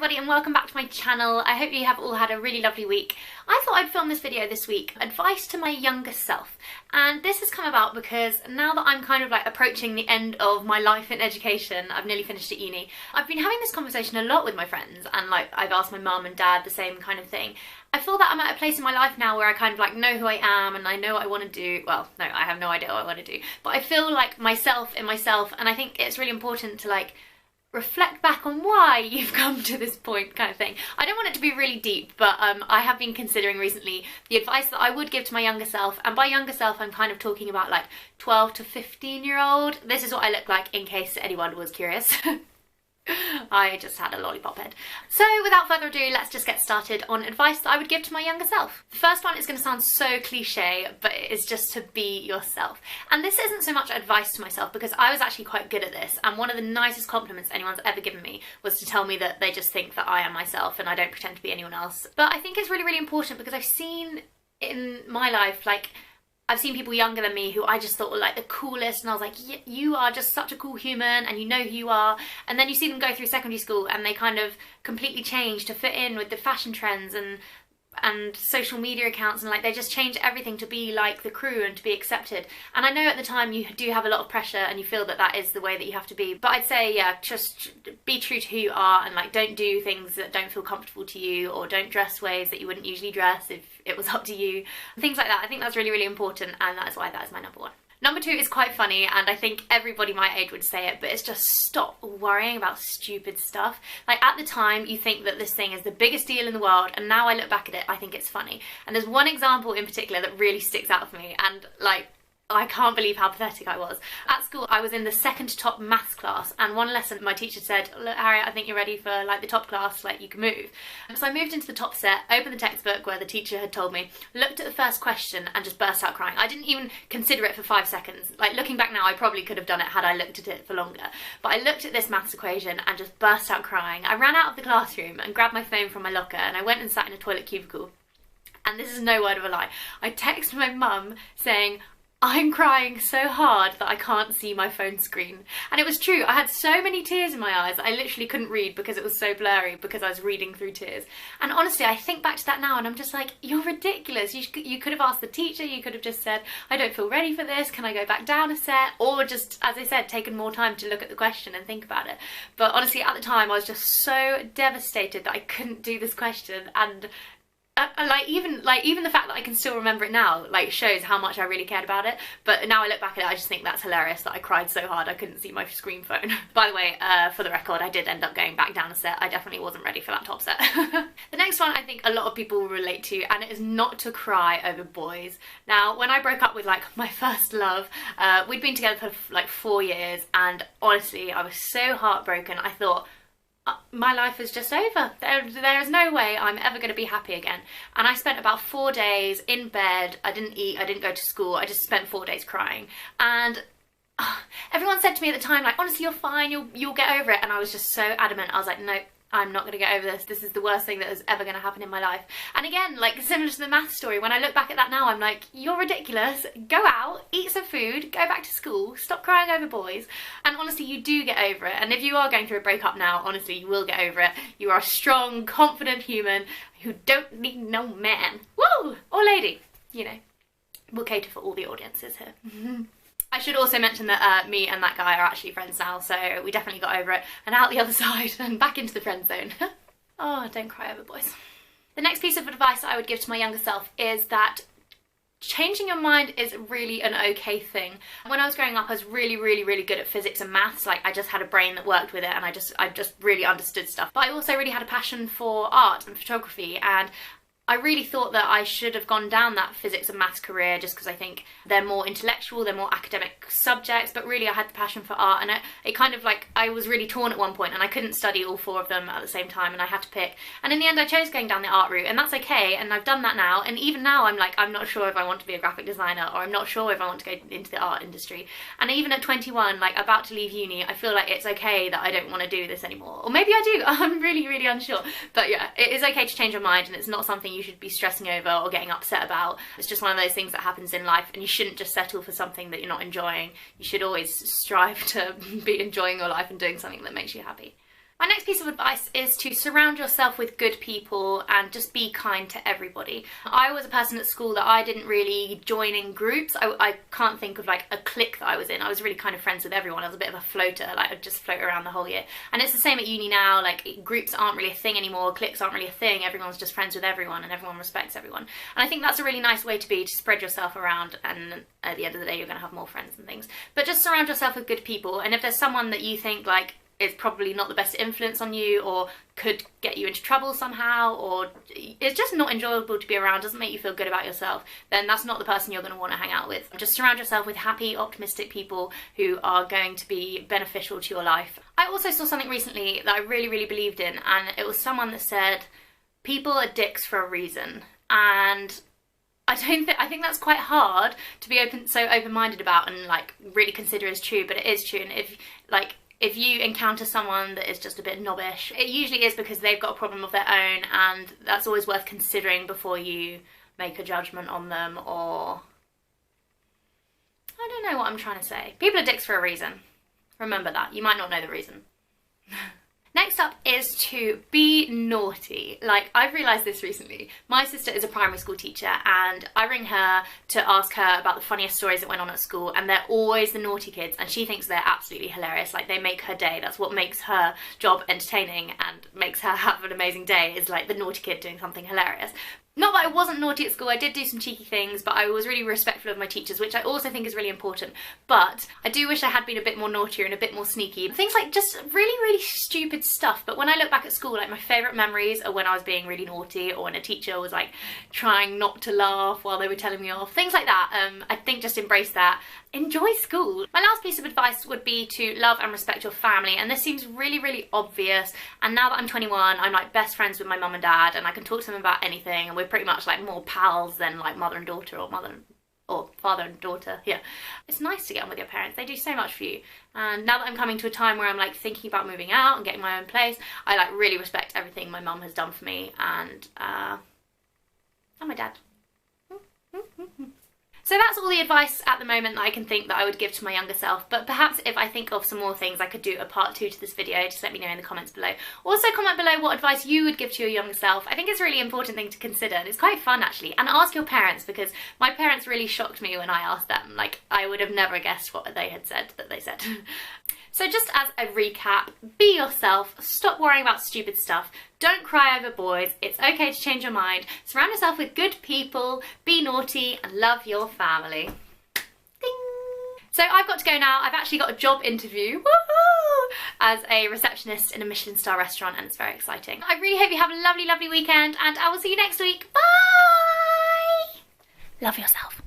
everybody and welcome back to my channel. I hope you have all had a really lovely week. I thought I'd film this video this week, advice to my younger self. And this has come about because now that I'm kind of like approaching the end of my life in education, I've nearly finished at uni, I've been having this conversation a lot with my friends, and like I've asked my mum and dad the same kind of thing. I feel that I'm at a place in my life now where I kind of like know who I am and I know what I want to do. Well, no, I have no idea what I want to do, but I feel like myself in myself, and I think it's really important to like reflect back on why you've come to this point kind of thing. I don't want it to be really deep, but I have been considering recently the advice that I would give to my younger self, and by younger self I'm kind of talking about like 12 to 15-year-old. This is what I look like in case anyone was curious. I just had a lollipop head. So without further ado, let's just get started on advice that I would give to my younger self. The first one is going to sound so cliche, but it is just to be yourself. And this isn't so much advice to myself because I was actually quite good at this, and one of the nicest compliments anyone's ever given me was to tell me that they just think that I am myself and I don't pretend to be anyone else. But I think it's really, really important because I've seen in my life, like, I've seen people younger than me who I just thought were like the coolest, and I was like, yeah, you are just such a cool human and you know who you are. And then you see them go through secondary school and they kind of completely change to fit in with the fashion trends and social media accounts, and like they just change everything to be like the crew and to be accepted. And I know at the time you do have a lot of pressure and you feel that that is the way that you have to be, but I'd say, yeah, just be true to who you are and like don't do things that don't feel comfortable to you, or don't dress ways that you wouldn't usually dress if it was up to you. Things like that. I think that's really, really important, and that is why that is my number one. Number two is quite funny, and I think everybody my age would say it, but it's just stop worrying about stupid stuff. Like at the time you think that this thing is the biggest deal in the world, and now I look back at it, I think it's funny. And there's one example in particular that really sticks out for me, and like, I can't believe how pathetic I was. At school, I was in the second to top maths class, and one lesson my teacher said, look, Harriet, I think you're ready for like the top class, like you can move. And so I moved into the top set, opened the textbook where the teacher had told me, looked at the first question and just burst out crying. I didn't even consider it for 5 seconds. Like looking back now, I probably could have done it had I looked at it for longer. But I looked at this maths equation and just burst out crying. I ran out of the classroom and grabbed my phone from my locker, and I went and sat in a toilet cubicle. And this is no word of a lie. I texted my mum saying, I'm crying so hard that I can't see my phone screen. And it was true, I had so many tears in my eyes I literally couldn't read because it was so blurry, because I was reading through tears. And honestly, I think back to that now and I'm just like, you're ridiculous. You could have asked the teacher, you could have just said, I don't feel ready for this, can I go back down a set? Or just, as I said, taken more time to look at the question and think about it. But honestly, at the time I was just so devastated that I couldn't do this question, and even the fact that I can still remember it now like shows how much I really cared about it. But now I look back at it, I just think that's hilarious that I cried so hard I couldn't see my screen phone. By the way, for the record, I did end up going back down a set. I definitely wasn't ready for that top set. The next one I think a lot of people will relate to, and it is not to cry over boys. Now, when I broke up with like my first love, we'd been together for like 4 years, and honestly I was so heartbroken. I thought, my life is just over. There is no way I'm ever going to be happy again. And I spent about 4 days in bed. I didn't eat, I didn't go to school, I just spent 4 days crying. And everyone said to me at the time, like, honestly, you're fine, you'll get over it. And I was just so adamant. I was like, no, I'm not going to get over this. This is the worst thing that is ever going to happen in my life. And again, like similar to the math story, when I look back at that now, I'm like, you're ridiculous. Go out, eat some food, go back to school, stop crying over boys. And honestly, you do get over it. And if you are going through a breakup now, honestly, you will get over it. You are a strong, confident human who don't need no man. Woo! Or lady. You know, we'll cater for all the audiences here. I should also mention that me and that guy are actually friends now, so we definitely got over it and out the other side and back into the friend zone. Oh, don't cry over boys. The next piece of advice I would give to my younger self is that changing your mind is really an okay thing. When I was growing up, I was really, really, really good at physics and maths. Like I just had a brain that worked with it, and I just really understood stuff. But I also really had a passion for art and photography, and I really thought that I should have gone down that physics and maths career just because I think they're more intellectual, they're more academic subjects, but really I had the passion for art, and it kind of like, I was really torn at one point and I couldn't study all 4 of them at the same time, and I had to pick. And in the end I chose going down the art route, and that's okay, and I've done that now, and even now I'm like, I'm not sure if I want to be a graphic designer, or I'm not sure if I want to go into the art industry. And even at 21, like about to leave uni, I feel like it's okay that I don't want to do this anymore. Or maybe I do, I'm really, really unsure. But yeah, it is okay to change your mind, and it's not something you should be stressing over or getting upset about. It's just one of those things that happens in life, and you shouldn't just settle for something that you're not enjoying. You should always strive to be enjoying your life and doing something that makes you happy. My next piece of advice is to surround yourself with good people and just be kind to everybody. I was a person at school that I didn't really join in groups. I can't think of like a clique that I was in. I was really kind of friends with everyone. I was a bit of a floater, like I'd just float around the whole year. And it's the same at uni now, like groups aren't really a thing anymore, cliques aren't really a thing, everyone's just friends with everyone and everyone respects everyone. And I think that's a really nice way to be, to spread yourself around, and at the end of the day you're going to have more friends and things. But just surround yourself with good people, and if there's someone that you think like is probably not the best influence on you, or could get you into trouble somehow, or it's just not enjoyable to be around, doesn't make you feel good about yourself, then that's not the person you're going to want to hang out with. Just surround yourself with happy, optimistic people who are going to be beneficial to your life. I also saw something recently that I really, really believed in, and it was someone that said, people are dicks for a reason. And I think that's quite hard to be so open-minded about and like really consider as true, but it is true. And if you encounter someone that is just a bit knobbish, it usually is because they've got a problem of their own, and that's always worth considering before you make a judgment on them, or I don't know what I'm trying to say. People are dicks for a reason. Remember that. You might not know the reason. Next up is to be naughty. Like, I've realised this recently. My sister is a primary school teacher, and I ring her to ask her about the funniest stories that went on at school, and they're always the naughty kids, and she thinks they're absolutely hilarious. Like, they make her day. That's what makes her job entertaining and makes her have an amazing day, is like the naughty kid doing something hilarious. Not that I wasn't naughty at school, I did do some cheeky things, but I was really respectful of my teachers, which I also think is really important. But I do wish I had been a bit more naughtier and a bit more sneaky. Things like just really, really stupid stuff. But when I look back at school, like my favourite memories are when I was being really naughty, or when a teacher was like trying not to laugh while they were telling me off. Things like that. I think just embrace that. Enjoy school. My last piece of advice would be to love and respect your family, and this seems really, really obvious, and now that I'm 21, I'm like best friends with my mum and dad, and I can talk to them about anything, and we're pretty much like more pals than like mother and daughter, or father and daughter. Yeah, it's nice to get on with your parents. They do so much for you. And now that I'm coming to a time where I'm like thinking about moving out and getting my own place, I like really respect everything my mum has done for me, and my dad. So that's all the advice at the moment that I can think that I would give to my younger self, but perhaps if I think of some more things I could do a part 2 to this video. Just let me know in the comments below. Also comment below what advice you would give to your younger self. I think it's a really important thing to consider, and it's quite fun actually. And ask your parents, because my parents really shocked me when I asked them. Like, I would have never guessed what they had said that they said. So just as a recap, be yourself, stop worrying about stupid stuff, don't cry over boys, it's okay to change your mind, surround yourself with good people, be naughty, and love your family. Ding! So I've got to go now. I've actually got a job interview, woohoo, as a receptionist in a Michelin star restaurant, and it's very exciting. I really hope you have a lovely, lovely weekend, and I will see you next week. Bye! Love yourself.